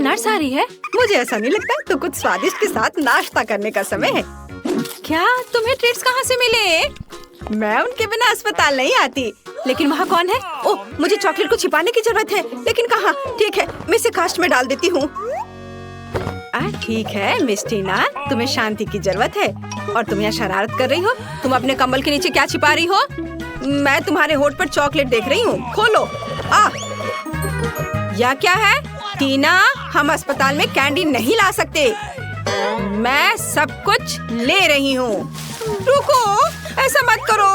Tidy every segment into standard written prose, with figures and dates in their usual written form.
Nurse आ रही है। मुझे ऐसा नहीं लगता, तो कुछ स्वादिष्ट के साथ नाश्ता करने का समय है। क्या तुम्हें ट्रीट्स कहाँ से मिले? मैं उनके बिना अस्पताल नहीं आती। लेकिन वहाँ कौन है? ओह, मुझे चॉकलेट को छिपाने की जरूरत है, लेकिन कहाँ? ठीक है, मैं इसे कास्ट में डाल देती हूँ। ठीक है मिस टीना, तुम्हें शांति की जरूरत है और तुम यहाँ शरारत कर रही हो। तुम अपने कंबल के नीचे क्या छिपा रही हो? मैं तुम्हारे होठ पर चॉकलेट देख रही हूँ। खोलो। यह क्या है? टीना, हम अस्पताल में कैंडी नहीं ला सकते। मैं सब कुछ ले रही हूँ। रुको, ऐसा मत करो।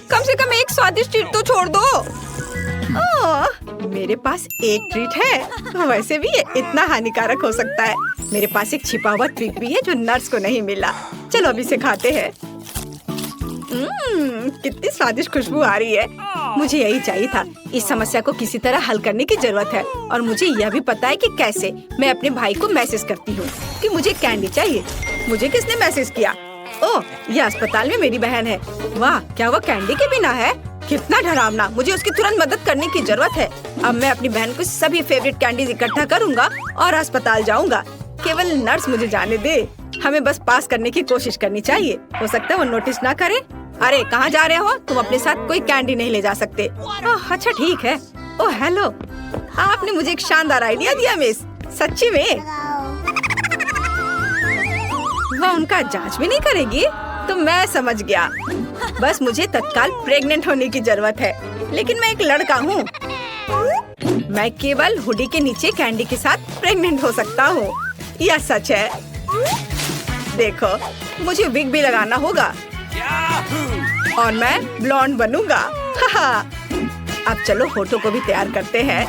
कम से कम एक स्वादिष्ट ट्रीट तो छोड़ दो। मेरे पास एक ट्रीट है, वैसे भी ये इतना हानिकारक हो सकता है। मेरे पास एक छिपा हुआ ट्रीट भी है जो नर्स को नहीं मिला। चलो अभी से खाते हैं। कितनी स्वादिष्ट खुशबू आ रही है। मुझे यही चाहिए था। इस समस्या को किसी तरह हल करने की जरूरत है और मुझे यह भी पता है कि कैसे। मैं अपने भाई को मैसेज करती हूँ कि मुझे कैंडी चाहिए। मुझे किसने मैसेज किया? ओह, यह अस्पताल में मेरी बहन है। वाह, क्या वो कैंडी के बिना है? कितना डरावना। मुझे उसकी तुरंत मदद करने की जरूरत है। अब मैं अपनी बहन को सभी फेवरेट कैंडीज इकट्ठा करूँगा और अस्पताल जाऊँगा। केवल नर्स मुझे जाने दे। हमें बस पास करने की कोशिश करनी चाहिए। हो सकता है वो नोटिस ना करे। अरे कहाँ जा रहे हो? तुम अपने साथ कोई कैंडी नहीं ले जा सकते। अच्छा ठीक है। ओह हेलो, आपने मुझे एक शानदार आइडिया दिया मिस। सच्ची में? वह उनका जांच भी नहीं करेगी? तो मैं समझ गया। बस मुझे तत्काल प्रेग्नेंट होने की जरूरत है। लेकिन मैं एक लड़का हूँ। मैं केवल हुडी के नीचे कैंडी के साथ प्रेग्नेंट हो सकता हूँ। यह सच है। देखो, मुझे विग भी लगाना होगा और मैं ब्लॉन्ड बनूंगा। अब चलो होठों को भी तैयार करते हैं।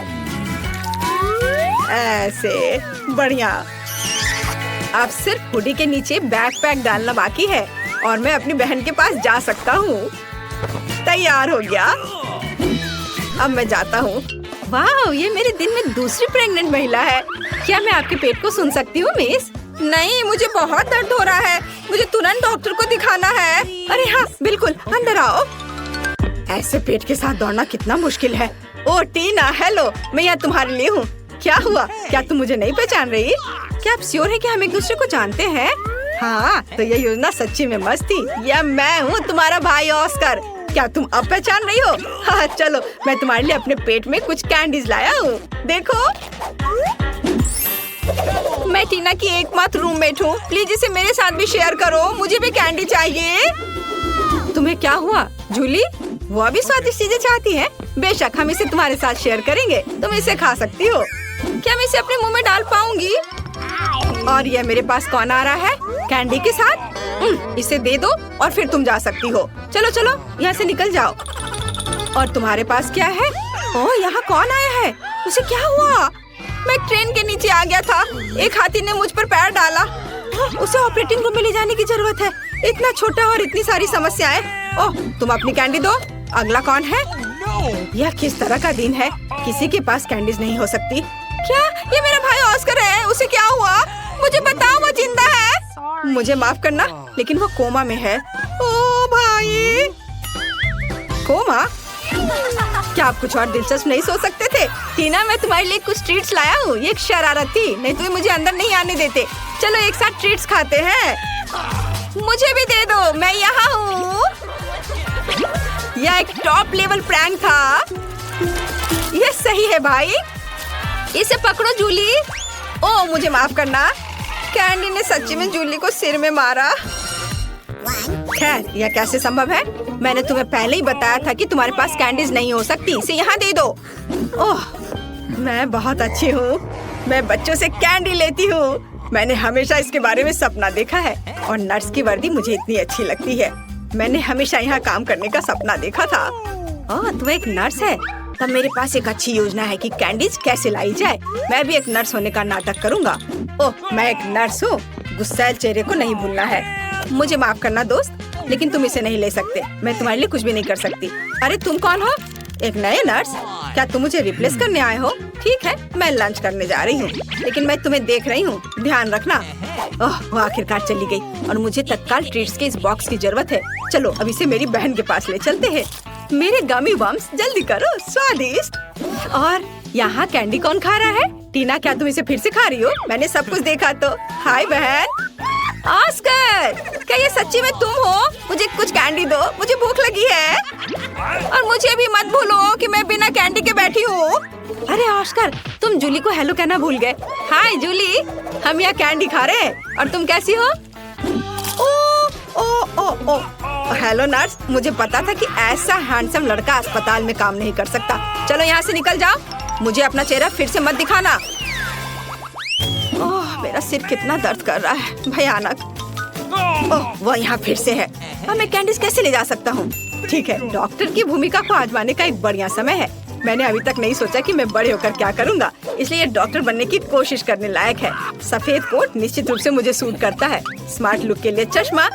ऐसे बढ़िया। अब सिर्फ हुडी के नीचे बैकपैक डालना बाकी है और मैं अपनी बहन के पास जा सकता हूँ। तैयार हो गया। अब मैं जाता हूँ। वाह, ये मेरे दिन में दूसरी प्रेग्नेंट महिला है। क्या मैं आपके पेट को सुन सकती हूँ मिस? नहीं, मुझे बहुत दर्द हो रहा है। मुझे तुरंत डॉक्टर को दिखाना है। अरे हाँ बिल्कुल, अंदर आओ। ऐसे पेट के साथ दौड़ना कितना मुश्किल है। ओह टीना, हेलो, मैं यहाँ तुम्हारे लिए हूँ। क्या हुआ? क्या तुम मुझे नहीं पहचान रही? क्या आप श्योर है कि हम एक दूसरे को जानते हैं? हाँ, तो ये योजना सच्ची में मस्त थी। यह मैं हूँ, तुम्हारा भाई ऑस्कर। क्या तुम अब पहचान रही हो? हाँ चलो, मैं तुम्हारे लिए अपने पेट में कुछ कैंडीज लाया हूँ। देखो, मैं टीना की एकमात्र रूममेट हूँ। प्लीज इसे मेरे साथ भी शेयर करो। मुझे भी कैंडी चाहिए। तुम्हें क्या हुआ जूली? वो भी स्वादिष्ट चीजें चाहती है। बेशक, हम इसे तुम्हारे साथ शेयर करेंगे। तुम इसे खा सकती हो। क्या मैं इसे अपने मुंह में डाल पाऊंगी? और यह मेरे पास कौन आ रहा है? कैंडी के साथ। इसे दे दो और फिर तुम जा सकती हो। चलो चलो, यहाँ से निकल जाओ। और तुम्हारे पास क्या है? ओह, यहाँ कौन आया है? उसे क्या हुआ? मैं ट्रेन के नीचे आ गया था। एक हाथी ने मुझ पर पैर डाला। उसे ऑपरेटिंग रूम में ले जाने की जरूरत है। इतना छोटा और इतनी सारी समस्याएं। ओह, तुम अपनी कैंडी दो। अगला कौन है? यह किस तरह का दिन है? किसी के पास कैंडीज नहीं हो सकती। क्या ये मेरा भाई ऑस्कर है? उसे क्या हुआ? मुझे बताओ, वो जिंदा है? मुझे माफ करना, लेकिन वो कोमा में है। ओ भाई, कोमा? क्या आप कुछ और दिलचस्प नहीं सोच सकते थे? टीना, मैं तुम्हारे लिए कुछ ट्रीट्स लाया हूँ। ये एक शरारत थी, नहीं तो मुझे अंदर नहीं आने देते। चलो एक साथ ट्रीट्स खाते हैं। मुझे भी दे दो, मैं यहाँ हूँ। यह एक टॉप लेवल प्रैंक था। यह सही है भाई। इसे पकड़ो जूली। ओह, मुझे माफ करना। कैंडी ने सच्ची में जूली को सिर में मारा। खैर, यह कैसे संभव है? मैंने तुम्हें पहले ही बताया था कि तुम्हारे पास कैंडीज नहीं हो सकती। इसे यहाँ दे दो। ओह, मैं बहुत अच्छी हूँ। मैं बच्चों से कैंडी लेती हूँ। मैंने हमेशा इसके बारे में सपना देखा है और नर्स की वर्दी मुझे इतनी अच्छी लगती है। मैंने हमेशा यहाँ काम करने का सपना देखा था। ओह, तुम एक नर्स है? तब मेरे पास एक अच्छी योजना है कि कैंडीज कैसे लाई जाए। मैं भी एक नर्स होने का नाटक करूँगा। ओह, मैं एक नर्स हूँ। गुस्सैल चेहरे को नहीं भूलना है। मुझे माफ करना दोस्त, लेकिन तुम इसे नहीं ले सकते। मैं तुम्हारे लिए कुछ भी नहीं कर सकती। अरे तुम कौन हो? एक नए नर्स? क्या तुम मुझे रिप्लेस करने आए हो? ठीक है, मैं लंच करने जा रही हूँ, लेकिन मैं तुम्हें देख रही हूँ। ध्यान रखना। ओह, वो आखिरकार चली गई और मुझे तत्काल ट्रीट्स के इस बॉक्स की जरूरत है। चलो अब इसे मेरी बहन के पास ले चलते हैं। मेरे गमी बम्स, जल्दी करो, स्वादिष्ट। और यहाँ कैंडी कौन खा रहा है? टीना, क्या तुम इसे फिर से खा रही हो? मैंने सब कुछ देखा तो। हाय बहन। ऑस्कर, क्या ये सच्ची में तुम हो? मुझे कुछ कैंडी दो, मुझे भूख लगी है। और मुझे भी मत भूलो कि मैं बिना कैंडी के बैठी हूँ। अरे ऑस्कर, तुम जूली को हेलो कहना भूल गए। हाय जूली, हम यहाँ कैंडी खा रहे हैं। और तुम कैसी हो? ओ हेलो नर्स, मुझे पता था कि ऐसा हैंडसम लड़का अस्पताल में काम नहीं कर सकता। चलो यहाँ से निकल जाओ, मुझे अपना चेहरा फिर से मत दिखाना। ओह, मेरा सिर कितना दर्द कर रहा है, भयानक। ओह, वो यहाँ फिर से है। अब मैं कैंडीज कैसे ले जा सकता हूँ? ठीक है, डॉक्टर की भूमिका को आजमाने का एक बढ़िया समय है। मैंने अभी तक नहीं सोचा कि मैं बड़े होकर क्या करूँगा, इसलिए डॉक्टर बनने की कोशिश करने लायक है। सफेद कोट निश्चित रूप से मुझे सूट करता है। स्मार्ट लुक के लिए चश्मा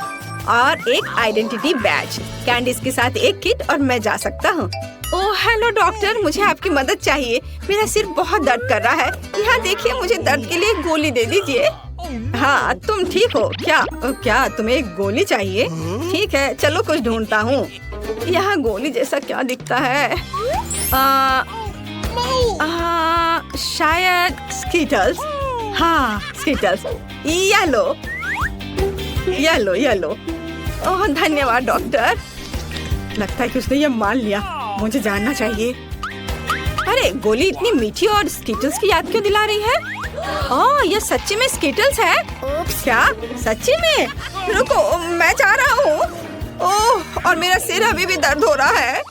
और एक आइडेंटिटी बैज, कैंडीज के साथ एक किट और मैं जा सकता हूँ। ओह हेलो डॉक्टर, मुझे आपकी मदद चाहिए। मेरा सिर बहुत दर्द कर रहा है। यहाँ देखिए, मुझे दर्द के लिए गोली दे दीजिए। हाँ, तुम ठीक हो क्या? क्या तुम्हें एक गोली चाहिए? ठीक है, चलो कुछ ढूंढता हूँ। यहाँ गोली जैसा क्या दिखता है? शायद स्कीटल्स। हाँ स्कीटल्स। येलो। ओह धन्यवाद डॉक्टर। लगता है कि उसने ये मान लिया। मुझे जानना चाहिए। अरे गोली इतनी मीठी और स्कीटल्स की याद क्यों दिला रही है? ओह, ये सच्ची में स्कीटल्स है? क्या सच्ची में? रुको, मैं जा रहा हूँ। ओह, और मेरा सिर अभी भी दर्द हो रहा है।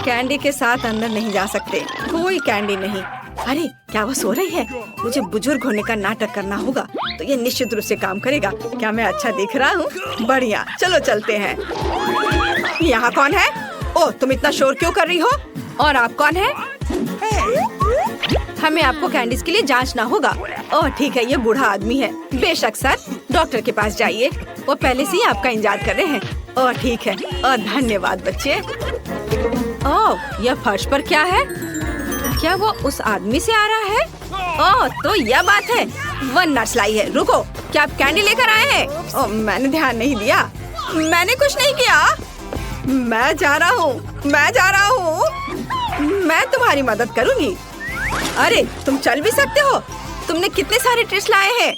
कैंडी के साथ अंदर नहीं जा सकते, कोई कैंडी नहीं। अरे क्या वो सो रही है? मुझे बुजुर्ग होने का नाटक करना होगा, तो ये निश्चित रूप से काम करेगा। क्या मैं अच्छा दिख रहा हूँ? बढ़िया, चलो चलते हैं। यहाँ कौन है? ओह, तुम इतना शोर क्यों कर रही हो? और आप कौन है? हमें आपको कैंडीज के लिए जांचना होगा। ओह ठीक है, ये बूढ़ा आदमी है। बेशक सर, डॉक्टर के पास जाइए, वो पहले से ही आपका इंतजार कर रहे हैं। ओह ठीक है, और धन्यवाद बच्चे। ओह, यह फर्श पर क्या है? क्या वो उस आदमी से आ रहा है? ओह, तो यह बात है, वो नर्स लाई है। रुको, क्या आप कैंडी लेकर आए हैं? ओह, मैंने ध्यान नहीं दिया। मैंने कुछ नहीं किया। मैं जा रहा हूँ। मैं तुम्हारी मदद करूँगी। अरे तुम चल भी सकते हो? तुमने कितने सारे ट्रिक्स लाए हैं?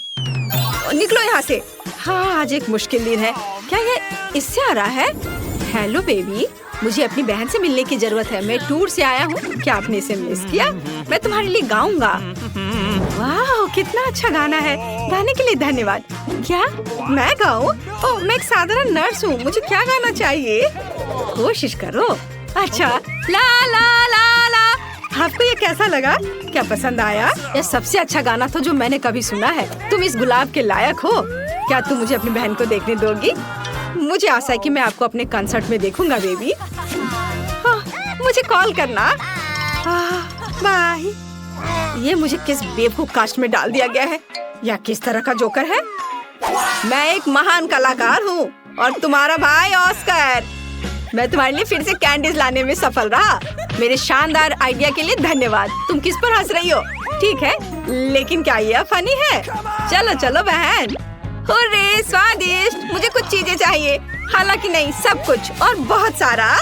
निकलो यहाँ से। हाँ, आज एक मुश्किल दिन है। क्या ये इससे आ रहा है? हेलो बेबी, मुझे अपनी बहन से मिलने की जरूरत है। मैं टूर से आया हूँ। क्या आपने इसे मिस किया? मैं तुम्हारे लिए गाऊंगा। वाह, कितना अच्छा गाना है। गाने के लिए धन्यवाद। क्या मैं गाऊं? ओह, मैं एक साधारण नर्स हूँ। मुझे क्या गाना चाहिए? कोशिश करो। अच्छा, ला ला ला ला। आपको ये कैसा लगा? क्या पसंद आया? यह सबसे अच्छा गाना था जो मैंने कभी सुना है। तुम इस गुलाब के लायक हो। क्या तुम मुझे अपनी बहन को देखने दोगी? मुझे आशा है कि मैं आपको अपने कंसर्ट में देखूंगा बेबी। हाँ, मुझे कॉल करना। बाय। ये मुझे किस बेवकूफ कास्ट में डाल दिया गया है? या किस तरह का जोकर है? मैं एक महान कलाकार हूँ और तुम्हारा भाई ऑस्कर। मैं तुम्हारे लिए फिर से कैंडीज लाने में सफल रहा। मेरे शानदार आइडिया के लिए धन्यवाद। तुम किस पर हंस रही हो? ठीक है, लेकिन क्या यह फनी है? चलो चलो बहन। हुर्रे, स्वादिष्ट। मुझे कुछ चीजें चाहिए, हालांकि नहीं, सब कुछ और बहुत सारा।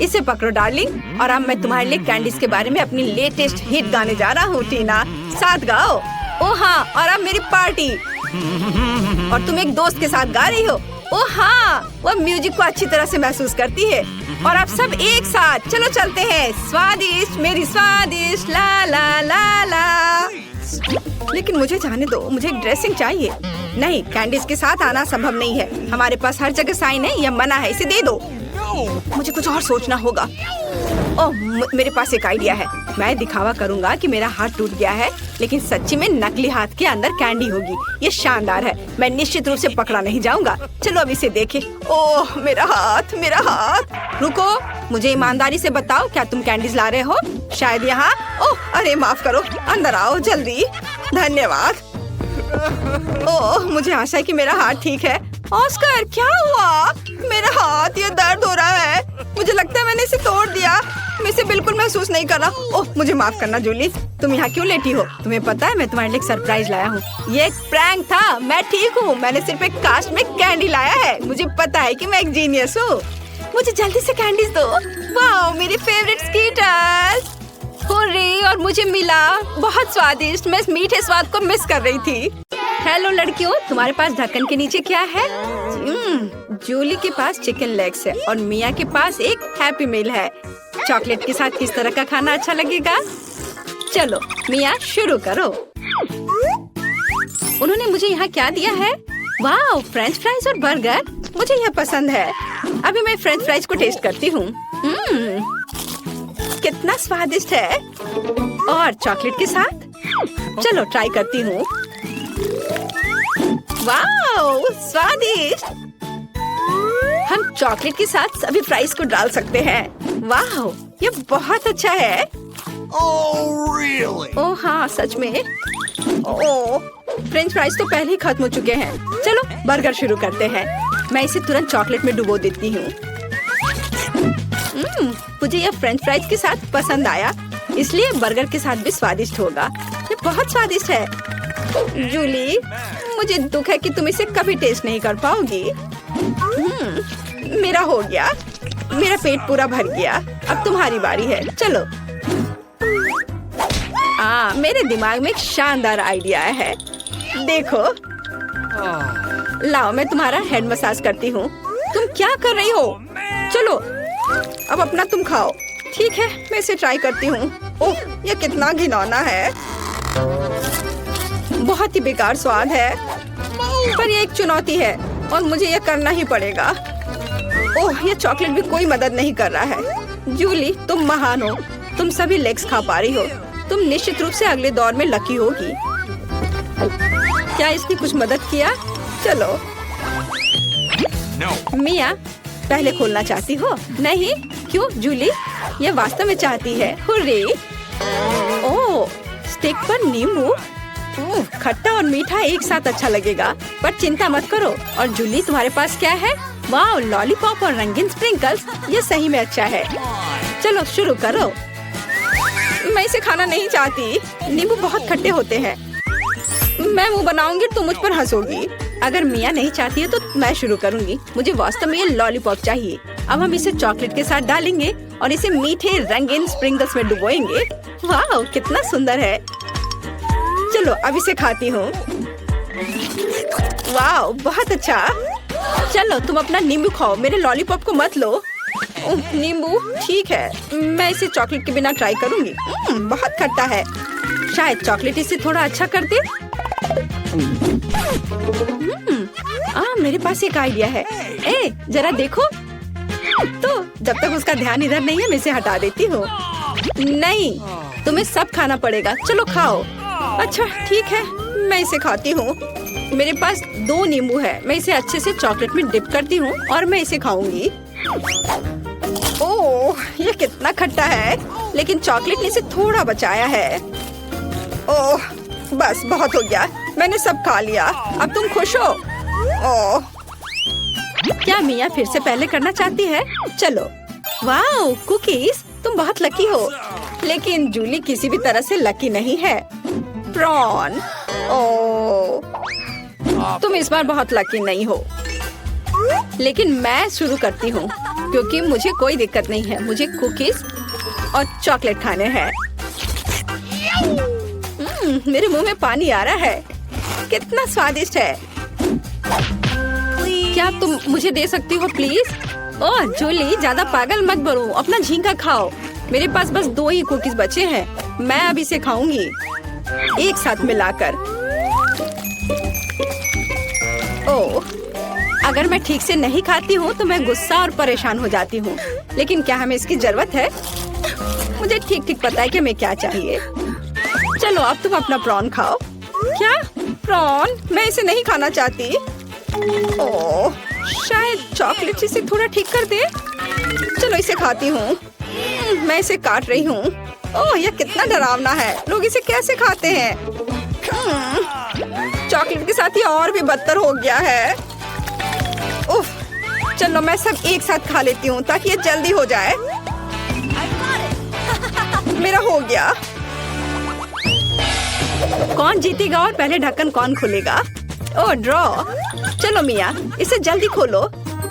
इसे पकड़ो डार्लिंग, और अब मैं तुम्हारे लिए कैंडीज के बारे में अपनी लेटेस्ट हिट गाने जा रहा हूँ। टीना, साथ गाओ। ओ हाँ, और अब मेरी पार्टी। और तुम एक दोस्त के साथ गा रही हो। ओ हाँ, वो म्यूजिक को अच्छी तरह से महसूस करती है। और आप सब एक साथ चलो चलते हैं। स्वादिष्ट, मेरी स्वादिष्ट, ला ला ला ला। लेकिन मुझे जाने दो, मुझे एक ड्रेसिंग चाहिए। नहीं, कैंडीज के साथ आना संभव नहीं है। हमारे पास हर जगह साइन है, यह मना है, इसे दे दो। मुझे कुछ और सोचना होगा। ओह, मेरे पास एक आइडिया है। मैं दिखावा करूंगा कि मेरा हाथ टूट गया है, लेकिन सच्ची में नकली हाथ के अंदर कैंडी होगी। ये शानदार है। मैं निश्चित रूप से पकड़ा नहीं जाऊंगा। चलो अब इसे देखें। ओह, मेरा हाथ, मेरा हाथ। रुको, मुझे ईमानदारी से बताओ, क्या तुम कैंडीज ला रहे हो? शायद यहाँ। ओह, अरे माफ करो, अंदर आओ जल्दी। धन्यवाद। ओह, मुझे आशा है कि मेरा हाथ ठीक है। ऑस्कर, क्या हुआ? मेरा हाथ, ये दर्द हो रहा है। मुझे लगता है मैंने इसे तोड़ दिया। मैं इसे बिल्कुल महसूस नहीं कर रहा। ओह, मुझे माफ करना जूली। तुम यहाँ क्यों लेटी हो? तुम्हें पता है मैं तुम्हारे लिए एक सरप्राइज लाया हूँ। ये एक प्रैंक था। मैं ठीक हूँ। मैंने सिर्फ एक कास्ट में कैंडी लाया है। मुझे पता है कि मैं एक जीनियस हूँ। मुझे जल्दी से कैंडीज दो। वाओ, मेरे फेवरेट स्कीटर्स। हुर्रे, और मुझे मिला। बहुत स्वादिष्ट। मैं इस मीठे स्वाद को मिस कर रही थी। हेलो लड़कियों, तुम्हारे पास ढक्कन के नीचे क्या है? जूली के पास चिकन लेग्स है और मिया के पास एक हैप्पी मील है। चॉकलेट के साथ किस तरह का खाना अच्छा लगेगा? चलो मिया, शुरू करो। उन्होंने मुझे यहाँ क्या दिया है? वाह, फ्रेंच फ्राइज और बर्गर। मुझे यह पसंद है। अभी मैं फ्रेंच फ्राइज को टेस्ट करती हूँ। कितना स्वादिष्ट है। और चॉकलेट के साथ चलो ट्राई करती हूँ। वाह, स्वादिष्ट। हम चॉकलेट के साथ सभी फ्राइज को डाल सकते हैं। वाह, ये बहुत अच्छा है। ओह हाँ, सच में। ओह, फ्रेंच फ्राइज तो पहले ही खत्म हो चुके हैं। चलो बर्गर शुरू करते हैं। मैं इसे तुरंत चॉकलेट में डुबो देती हूँ। मुझे यह फ्रेंच फ्राइज के साथ पसंद आया, इसलिए बर्गर के साथ भी स्वादिष्ट होगा। ये बहुत स्वादिष्ट है। जूली, मुझे दुख है कि तुम इसे कभी टेस्ट नहीं कर पाओगी। मेरा हो गया। मेरा पेट पूरा भर गया। अब तुम्हारी बारी है। चलो। मेरे दिमाग में एक शानदार आइडिया है। देखो, लाओ मैं तुम्हारा हेड मसाज करती हूँ। तुम क्या कर रही हो? चलो अब अपना तुम खाओ। ठीक है, मैं इसे ट्राई करती हूँ। ओह, यह कितना घिनौना है। बहुत ही बेकार स्वाद है, पर यह एक चुनौती है और मुझे यह करना ही पड़ेगा। ओह, यह चॉकलेट भी कोई मदद नहीं कर रहा है। जूली, तुम महान हो। तुम सभी लेग्स खा पा रही हो। तुम निश्चित रूप से अगले दौर में लकी होगी। क्या इसने कुछ मदद किया? चलो। मिया, पहले खोलना चाहती हो? नहीं, क्यों जूली? यह वास्तव में चाहती है। हुर्रे! ओह, स्टिक पर नींबू। खट्टा और मीठा एक साथ अच्छा लगेगा, पर चिंता मत करो। और जूली, तुम्हारे पास क्या है? वाह, लॉलीपॉप और रंगीन स्प्रिंकल्स। ये सही में अच्छा है। चलो शुरू करो। मैं इसे खाना नहीं चाहती। नींबू बहुत खट्टे होते हैं। मैं मुंह बनाऊंगी, तुम मुझ पर हंसोगी। अगर मिया नहीं चाहती है तो मैं शुरू करूंगी। मुझे वास्तव में ये लॉलीपॉप चाहिए। अब हम इसे चॉकलेट के साथ डालेंगे और इसे मीठे रंगीन स्प्रिंकल्स में डुबोएंगे। वाह, कितना सुंदर है। चलो अब इसे खाती हूँ। वाह, बहुत अच्छा। चलो तुम अपना नींबू खाओ, मेरे लॉलीपॉप को मत लो। नींबू ठीक है, मैं इसे चॉकलेट के बिना ट्राई करूंगी। बहुत खट्टा है। शायद चॉकलेट इसे थोड़ा अच्छा कर दे। मेरे पास एक आइडिया है। जरा देखो। तो जब तक उसका ध्यान इधर नहीं है, मैं इसे हटा देती हूँ। नहीं, तुम्हें सब खाना पड़ेगा। चलो खाओ। अच्छा ठीक है, मैं इसे खाती हूँ। मेरे पास 2 नींबू है। मैं इसे अच्छे से चॉकलेट में डिप करती हूँ और मैं इसे खाऊंगी। ओह, ये कितना खट्टा है, लेकिन चॉकलेट ने इसे थोड़ा बचाया है। ओह, बस बहुत हो गया। मैंने सब खा लिया। अब तुम खुश हो? ओह, क्या मिया फिर से पहले करना चाहती है? चलो। वाह, कुकीज, तुम बहुत लकी हो। लेकिन जूली किसी भी तरह से लकी नहीं है। प्रॉन। ओह, तुम इस बार बहुत लकी नहीं हो। लेकिन मैं शुरू करती हूँ, क्योंकि मुझे कोई दिक्कत नहीं है। मुझे कुकीज और चॉकलेट खाने हैं। मेरे मुंह में पानी आ रहा है। कितना स्वादिष्ट है। क्या तुम मुझे दे सकती हो प्लीज? ओह जूली, ज्यादा पागल मत बनो। अपना झींगा खाओ। मेरे पास बस 2 ही कुकीज बचे हैं। मैं अब इसे खाऊंगी एक साथ मिलाकर। ओह, अगर मैं ठीक से नहीं खाती हूँ तो मैं गुस्सा और परेशान हो जाती हूँ। लेकिन क्या हमें इसकी जरूरत है? मुझे ठीक ठीक पता है कि हमें क्या चाहिए। चलो अब तुम अपना प्रॉन खाओ। क्या प्रॉन? मैं इसे नहीं खाना चाहती। ओह, शायद चॉकलेट इसे थोड़ा ठीक कर दे। चलो इसे खाती हूँ। मैं इसे काट रही हूँ। ओह, यह कितना डरावना है। लोग इसे कैसे खाते हैं? चॉकलेट के साथ ये और भी बदतर हो गया है। उफ, चलो मैं सब एक साथ खा लेती हूँ ताकि ये जल्दी हो जाए। मेरा हो गया। कौन जीतेगा और पहले ढक्कन कौन खोलेगा? ओह ड्रॉ। चलो मिया, इसे जल्दी खोलो।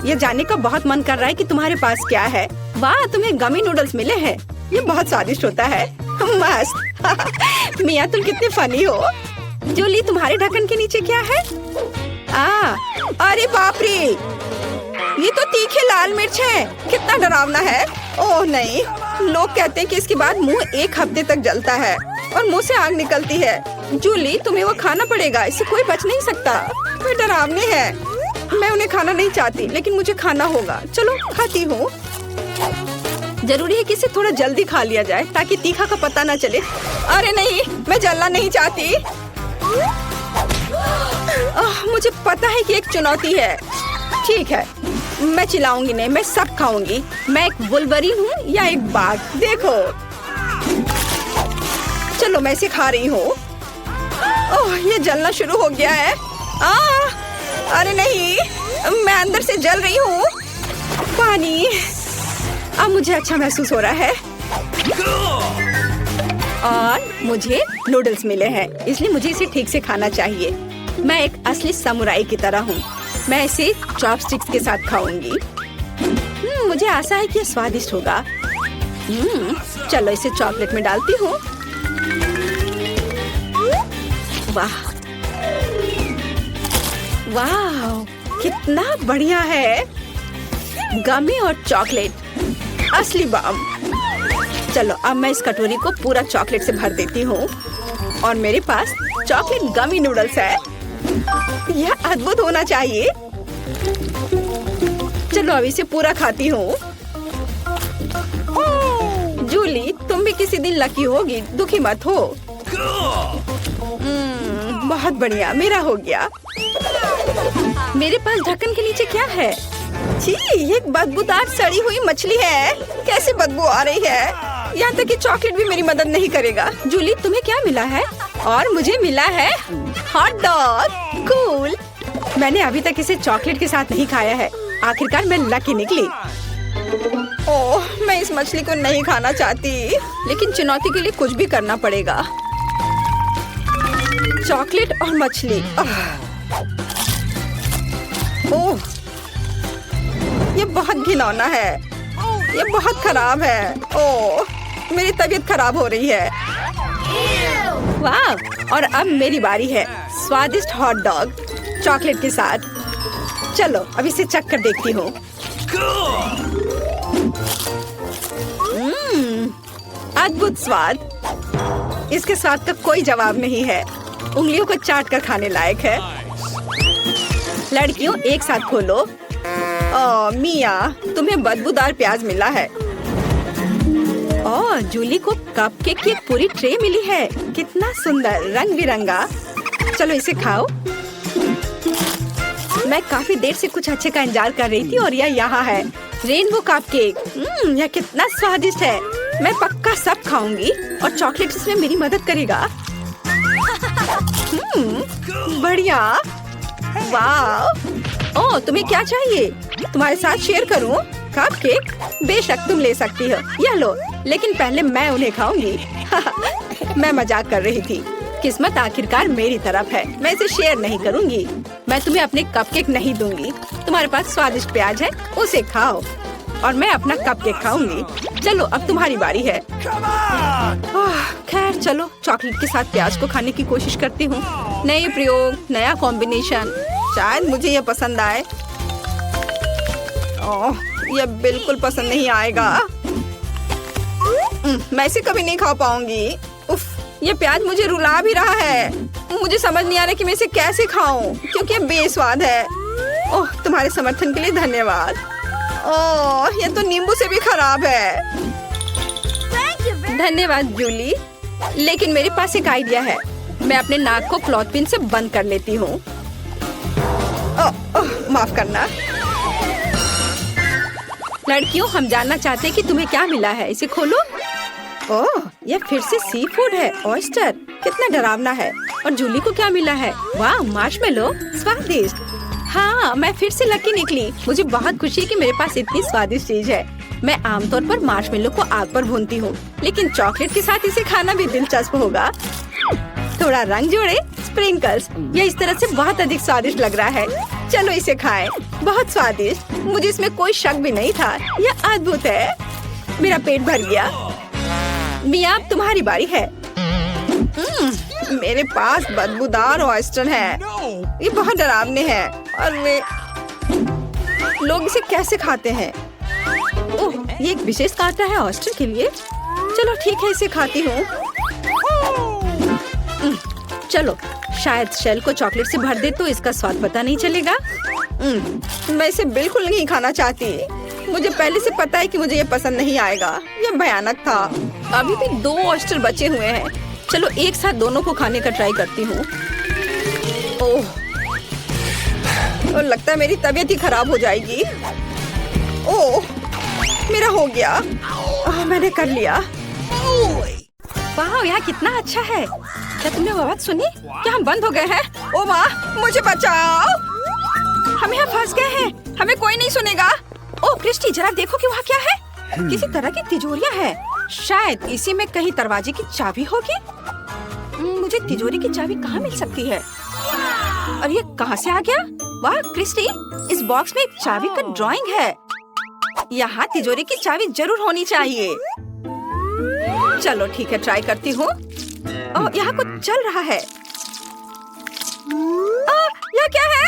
ये जानने का बहुत मन कर रहा है कि तुम्हारे पास क्या है। वाह, तुम्हें गमी नूडल्स मिले हैं। ये बहुत स्वादिष्ट होता है। मस्त। मिया, तुम कितने फनी हो। जूली, तुम्हारे ढक्कन के नीचे क्या है? अरे बाप रे, ये तो तीखे लाल मिर्च है। कितना डरावना है। ओह नहीं, लोग कहते हैं कि इसके बाद मुंह 1 हफ्ते तक जलता है और मुंह से आग निकलती है। जूली, तुम्हें वो खाना पड़ेगा, इससे कोई बच नहीं सकता। वे डरावने हैं। मैं उन्हें खाना नहीं चाहती, लेकिन मुझे खाना होगा। चलो खाती हूँ। जरूरी है कि इसे थोड़ा जल्दी खा लिया जाए ताकि तीखा का पता ना चले। अरे नहीं, मैं जलना नहीं चाहती। मुझे पता है कि एक चुनौती है। ठीक है, मैं चिल्लाऊंगी नहीं, मैं सब खाऊंगी। मैं एक वुल्वरीन हूँ या एक बाघ, देखो। चलो मैं इसे खा रही हूँ। ओह, ये जलना शुरू हो गया है। अरे नहीं, मैं अंदर से जल रही हूँ। पानी। अब मुझे अच्छा महसूस हो रहा है और मुझे नूडल्स मिले हैं, इसलिए मुझे इसे ठीक से खाना चाहिए। मैं एक असली समुराई की तरह हूँ। मैं इसे चॉपस्टिक्स के साथ खाऊंगी। मुझे आशा है कि यह स्वादिष्ट होगा। चलो इसे चॉकलेट में डालती हूँ। वाह वाह, कितना बढ़िया है। गमी और चॉकलेट, असली बम। चलो अब मैं इस कटोरी को पूरा चॉकलेट से भर देती हूँ और मेरे पास चॉकलेट गमी नूडल्स है। यह अद्भुत होना चाहिए। चलो अब इसे पूरा खाती हूँ। जूली, तुम भी किसी दिन लकी होगी, दुखी मत हो। बहुत बढ़िया, मेरा हो गया। मेरे पास ढक्कन के नीचे क्या है? छी, ये एक बदबूदार सड़ी हुई मछली है। कैसे बदबू आ रही है। यहाँ तक कि चॉकलेट भी मेरी मदद नहीं करेगा। जूली, तुम्हें क्या मिला है? और मुझे मिला है हॉट डॉग। कूल। मैंने अभी तक इसे चॉकलेट के साथ नहीं खाया है। आखिरकार मैं लकी निकली। ओह, मैं इस मछली को नहीं खाना चाहती, लेकिन चुनौती के लिए कुछ भी करना पड़ेगा। चॉकलेट और मछली। ओह, ये बहुत घिनौना है। ये बहुत खराब है। ओह, मेरी तबीयत खराब हो रही है। वाह, और अब मेरी बारी है। स्वादिष्ट हॉट डॉग चॉकलेट के साथ। चलो अब इसे चख कर देखती हूँ। अद्भुत स्वाद। इसके स्वाद का कोई जवाब नहीं है। उंगलियों को चाट कर खाने लायक है। लड़कियों, एक साथ खोलो। ओह मिया, तुम्हें बदबूदार प्याज मिला है। ओह, जूली को कपकेक की एक पूरी ट्रे मिली है। कितना सुंदर, रंग बिरंगा। चलो इसे खाओ। मैं काफी देर से कुछ अच्छे का इंतजार कर रही थी और यह यहाँ है, रेनबो कपकेक। यह कितना स्वादिष्ट है। मैं पक्का सब खाऊंगी और चॉकलेट इसमें मेरी मदद करेगा। बढ़िया। वाह। ओह, तुम्हें क्या चाहिए? तुम्हारे साथ शेयर करूं? कपकेक? बेशक तुम ले सकती हो। यह लो, लेकिन पहले मैं उन्हें खाऊंगी। मैं मजाक कर रही थी। किस्मत आखिरकार मेरी तरफ है। मैं इसे शेयर नहीं करूंगी। मैं तुम्हें अपने कपकेक नहीं दूंगी। तुम्हारे पास स्वादिष्ट प्याज है, उसे खाओ और मैं अपना कपकेक खाऊंगी। चलो अब तुम्हारी बारी है। खैर चलो, चॉकलेट के साथ प्याज को खाने की कोशिश करती हूँ। नए प्रयोग, नया कॉम्बिनेशन। शायद मुझे यह पसंद आए। ओह, यह बिल्कुल पसंद नहीं आएगा। मैं इसे कभी नहीं खा पाऊंगी। उफ, ये प्याज मुझे रुला भी रहा है। मुझे समझ नहीं आ रहा कि मैं इसे कैसे खाऊं, क्योंकि ये बेस्वाद है। ओह, तुम्हारे समर्थन के लिए धन्यवाद। ओह, ये तो नींबू से भी खराब है। धन्यवाद जूली, लेकिन मेरे पास एक आइडिया है। मैं अपने नाक को क्लॉथ पिन से बंद कर लेती हूँ। माफ करना। लड़कियों, हम जानना चाहते हैं कि तुम्हें क्या मिला है। इसे खोलो। ओह, यह फिर से सी फूड है। ऑयस्टर। कितना डरावना है। और जूली को क्या मिला है? वाह, मार्शमेलो। स्वादिष्ट। हाँ, मैं फिर से लकी निकली। मुझे बहुत खुशी है कि मेरे पास इतनी स्वादिष्ट चीज है। मैं आमतौर पर मार्शमेलो को आग पर भूनती हूँ, लेकिन चॉकलेट के साथ इसे खाना भी दिलचस्प होगा। थोड़ा रंग जोड़े, स्प्रिंकल्स। यह इस तरह से बहुत अधिक स्वादिष्ट लग रहा है। चलो इसे खाएं। बहुत स्वादिष्ट, मुझे इसमें कोई शक भी नहीं था। यह अद्भुत है। मेरा पेट भर गया। मिया, अब तुम्हारी बारी है। मेरे पास बदबूदार ऑयस्टर है। ये बहुत डरावने हैं और वे लोग इसे कैसे खाते हैं? ओह, ये एक विशेष कांटा है ऑयस्टर के लिए। चलो ठीक है, इसे खाती हूँ। चलो, शायद शेल को चॉकलेट से भर दे तो इसका स्वाद पता नहीं चलेगा। मैं इसे बिल्कुल नहीं खाना चाहती। मुझे पहले से पता है कि मुझे ये पसंद नहीं आएगा। ये भयानक था। अभी भी 2 ऑयस्टर बचे हुए हैं। चलो एक साथ दोनों को खाने का ट्राई करती हूँ। ओह, और लगता है मेरी तबीयत ही खराब हो जाएगी। ओह, मेरा हो गया। मैंने कर लिया। वाह, यहाँ कितना अच्छा है। क्या तुमने वो आवाज सुनी? क्या हम बंद हो गए हैं? ओ माँ, मुझे बचाओ। हम यहाँ फंस गए हैं। हमें कोई नहीं सुनेगा। ओह क्रिस्टी, जरा देखो कि वहाँ क्या है। किसी तरह की तिजोरियाँ है। शायद इसी में कहीं दरवाजे की चाबी होगी। मुझे तिजोरी की चाबी कहाँ मिल सकती है? और ये कहाँ से आ गया? वाह क्रिस्टी, इस बॉक्स में एक चाबी का ड्राइंग है। यहाँ तिजोरी की चाबी जरूर होनी चाहिए। चलो ठीक है, ट्राई करती हूँ। यहाँ कुछ चल रहा है। यह क्या है?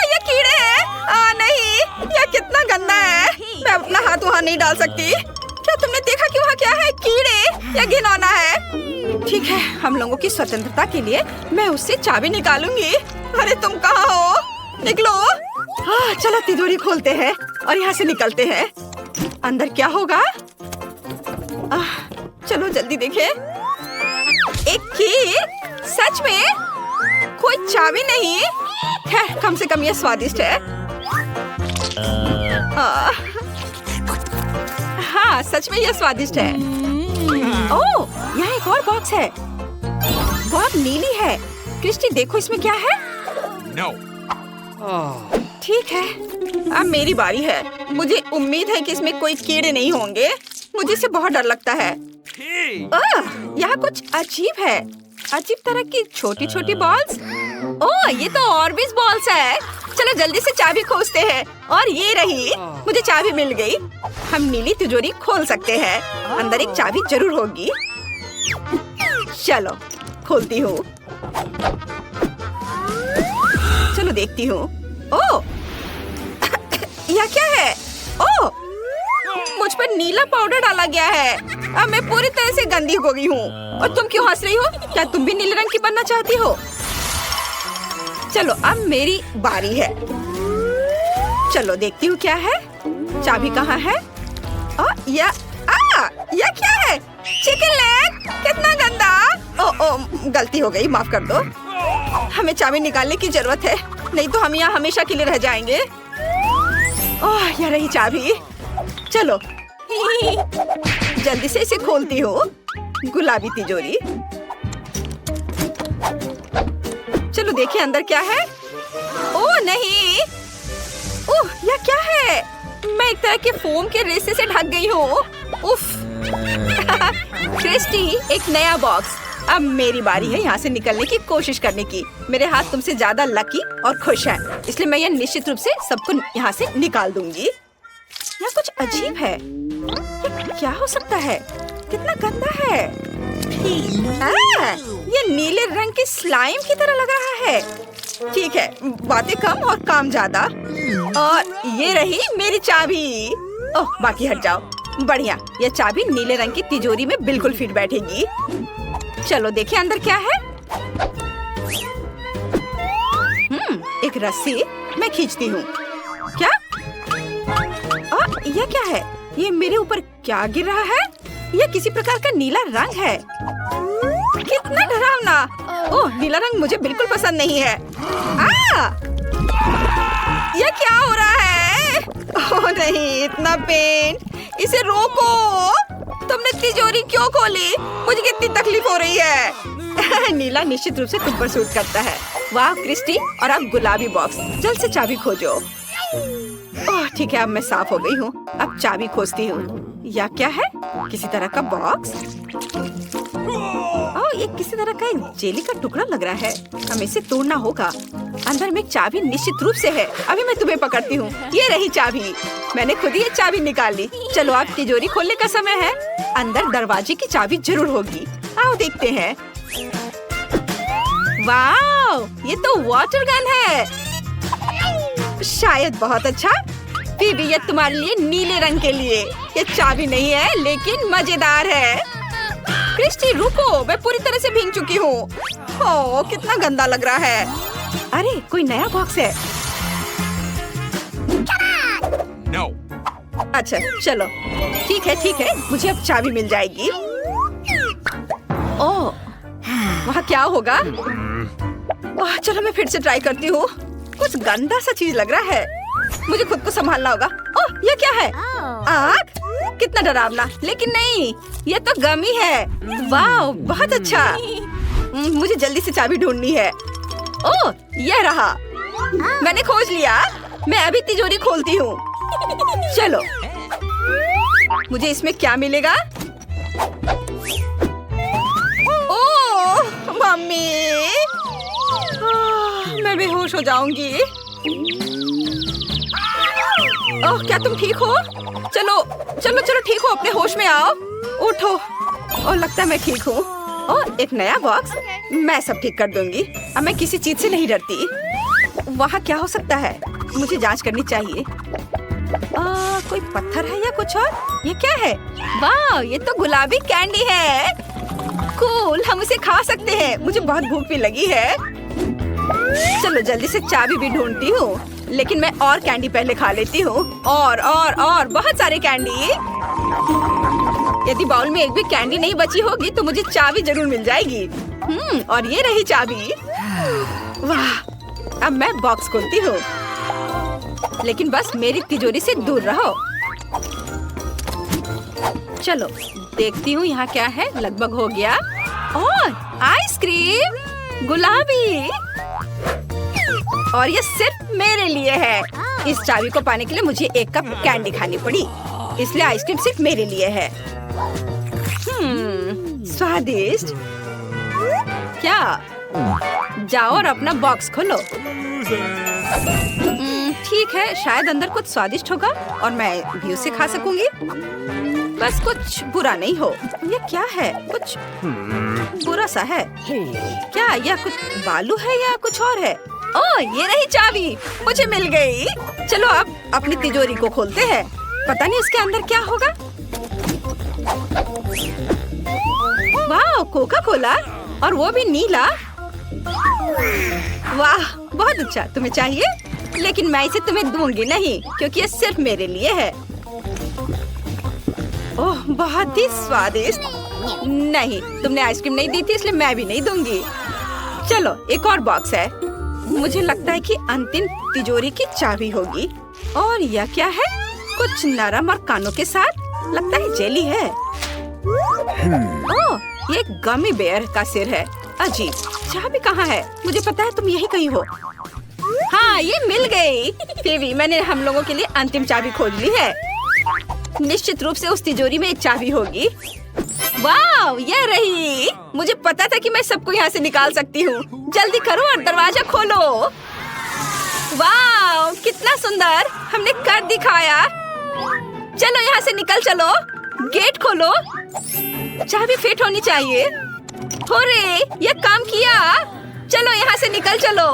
ये कीड़े हैं। नहीं, यह कितना गंदा है। मैं अपना हाथ वहाँ नहीं डाल सकती। क्या तुमने देखा कि वहाँ क्या है? कीड़े। यह घिनौना है। ठीक है, हम लोगों की स्वतंत्रता के लिए मैं उससे चाबी निकालूंगी। अरे तुम कहाँ हो? निकलो। चलो तिजोरी खोलते हैं और यहाँ से निकलते हैं। अंदर क्या होगा? चलो जल्दी देखें। एक कीर? सच में? कोई चाबी नहीं है। कम से कम ये स्वादिष्ट है। हाँ, सच में ये स्वादिष्ट है। ओह, यहाँ एक और बॉक्स है। बहुत नीली है। क्रिस्टी देखो इसमें क्या है? ठीक है, अब मेरी बारी है। मुझे उम्मीद है कि इसमें कोई कीड़े नहीं होंगे। मुझे इससे बहुत डर लगता है। यहाँ कुछ अजीब है। अजीब तरह की छोटी छोटी बॉल्स। ओह, ये तो ऑर्बिस बॉल्स है। चलो जल्दी से चाबी खोजते हैं। और ये रही, मुझे चाबी मिल गई। हम नीली तिजोरी खोल सकते हैं। अंदर एक चाबी जरूर होगी। चलो खोलती हूँ। चलो देखती हूँ। ओह, यह क्या है? ओह, मुझ पर नीला पाउडर डाला गया है। अब मैं पूरी तरह से गंदी हो गई हूँ। और तुम क्यों हंस रही हो? क्या तुम भी नीले रंग की बनना चाहती हो? चलो अब मेरी बारी है। चलो देखती हूँ क्या है। चाबी कहाँ है? यह क्या है? Chicken leg. कितना गंदा। ओह, गलती हो गई, माफ कर दो। हमें चाबी निकालने की जरूरत है, नहीं तो हम यहाँ हमेशा के लिए रह जाएंगे। ओह, यह रही चाबी। चलो जल्दी से इसे खोलती हूँ। गुलाबी तिजोरी। चलो देखिए अंदर क्या है। ओह नहीं, ओह यह क्या है? मैं एक तरह के फोम के रेसे से ढक गई हूँ। उफ। क्रिस्टी, एक नया बॉक्स। अब मेरी बारी है यहाँ से निकलने की कोशिश करने की। मेरे हाथ तुमसे ज्यादा लकी और खुश हैं, इसलिए मैं यह निश्चित रूप से सबको यहाँ से निकाल दूंगी। यह कुछ अजीब है। ये क्या हो सकता है? कितना गंदा है। ये नीले रंग की स्लाइम की तरह लग रहा है। ठीक है, बातें कम और काम ज्यादा। और ये रही मेरी चाबी। ओह, बाकी हट जाओ। बढ़िया, ये चाबी नीले रंग की तिजोरी में बिल्कुल फिट बैठेगी। चलो देखिए अंदर क्या है। एक रस्सी मैं खींचती हूँ। क्या? यह क्या है? ये मेरे ऊपर क्या गिर रहा है? यह किसी प्रकार का नीला रंग है। कितना डरावना। ओह, नीला रंग मुझे बिल्कुल पसंद नहीं है। यह क्या हो रहा है? ओह नहीं, इतना पेंट। इसे रोको। तुमने तिजोरी क्यों खोली? मुझे कितनी तकलीफ हो रही है। नीला निश्चित रूप से तुम पर सूट करता है। वाह क्रिस्टी, और अब गुलाबी बॉक्स। जल्द से चाबी खोजो। ओह ठीक है, अब मैं साफ हो गई हूँ। अब चाबी खोजती हूँ। यह क्या है? किसी तरह का बॉक्स। ओह, ये किसी तरह का एक जेली का टुकड़ा लग रहा है। हमें इसे तोड़ना होगा। अंदर में चाबी निश्चित रूप से है। अभी मैं तुम्हें पकड़ती हूँ। ये रही चाबी। मैंने खुद ही ये चाबी निकाल ली। चलो अब तिजोरी खोलने का समय है। अंदर दरवाजे की चाबी जरूर होगी। आओ देखते हैं। वाव, ये तो वाटर गन है। शायद बहुत अच्छा। बीबी, ये तुम्हारे लिए नीले रंग के लिए। ये चाबी नहीं है लेकिन मजेदार है। क्रिस्टी रुको, मैं पूरी तरह से भीग चुकी हूँ। ओह, कितना गंदा लग रहा है। अरे कोई नया बॉक्स है। No. अच्छा चलो, ठीक है, मुझे अब चाबी मिल जाएगी। ओह, वहाँ क्या होगा? ओह, चलो मैं फिर से ट्राई करती हूँ। कुछ गंदा सा चीज लग रहा है। मुझे खुद को संभालना होगा। ओह, ये क्या है? आग? कितना डरावना। लेकिन नहीं, ये तो गमी है। वाह, बहुत अच्छा। मुझे जल्दी से चाबी ढूंढनी है। ओह, ये रहा। मैंने खोज लिया। मैं अभी तिजोरी खोलती हूँ। चलो, मुझे इसमें क्या मिलेगा? ओह, मम्मी, मैं बेहोश हो जाऊंगी। ओह, क्या तुम ठीक हो? चलो ठीक हो, अपने होश में आओ। उठो। ओह, लगता है मैं ठीक हूँ। ओह, एक नया बॉक्स। मैं सब ठीक कर दूंगी। अब मैं किसी चीज से नहीं डरती। वहाँ क्या हो सकता है? मुझे जांच करनी चाहिए। कोई पत्थर है या कुछ और? ये क्या है? वाह, ये तो गुलाबी कैंडी है। कूल, हम इसे खा सकते हैं। मुझे बहुत भूख भी लगी है। चलो जल्दी से चाबी भी ढूंढती हूँ। लेकिन मैं और कैंडी पहले खा लेती हूँ। और बहुत सारे कैंडी। यदि बाउल में एक भी कैंडी नहीं बची होगी तो मुझे चाबी जरूर मिल जाएगी। और ये रही चाबी। वाह, अब मैं बॉक्स खोलती हूँ। लेकिन बस मेरी तिजोरी से दूर रहो। चलो देखती हूँ यहाँ क्या है। लगभग हो गया। ओह, आइसक्रीम गुलाबी। और ये सिर्फ मेरे लिए है। इस चाबी को पाने के लिए मुझे एक कप कैंडी खानी पड़ी, इसलिए आइसक्रीम सिर्फ मेरे लिए है। स्वादिष्ट। क्या? जाओ और अपना बॉक्स खोलो। ठीक है, शायद अंदर कुछ स्वादिष्ट होगा और मैं भी उसे खा सकूंगी। बस कुछ बुरा नहीं हो। ये क्या है? कुछ बुरा सा है। क्या यह कुछ बालू है या कुछ और है? ओह, ये रही चाबी। मुझे मिल गई। चलो अब अपनी तिजोरी को खोलते हैं। पता नहीं इसके अंदर क्या होगा। वाह, कोका कोला, और वो भी नीला। वाह, बहुत अच्छा। तुम्हें चाहिए? लेकिन मैं इसे तुम्हें दूंगी नहीं, क्योंकि ये सिर्फ मेरे लिए है। ओह, बहुत ही स्वादिष्ट। नहीं, तुमने आइसक्रीम नहीं दी थी, इसलिए मैं भी नहीं दूंगी। चलो एक और बॉक्स है। मुझे लगता है कि अंतिम तिजोरी की चाबी होगी। और यह क्या है? कुछ नरम और कानों के साथ। लगता है जेली है। ओह, ये गमी बेयर का सिर है। अजीब। चाबी कहाँ है? मुझे पता है तुम यही कहीं हो। हाँ, ये मिल गई। फिर मैंने हम लोगों के लिए अंतिम चाबी खोज ली है। निश्चित रूप से उस तिजोरी में एक चाबी होगी। वाह, ये रही। मुझे पता था कि मैं सबको यहाँ से निकाल सकती हूँ। जल्दी करो और दरवाजा खोलो। वाह, कितना सुंदर। हमने कर दिखाया। चलो यहाँ से निकल चलो। गेट खोलो। चाबी फिट होनी चाहिए। होरे, ये काम किया। चलो यहाँ से निकल चलो।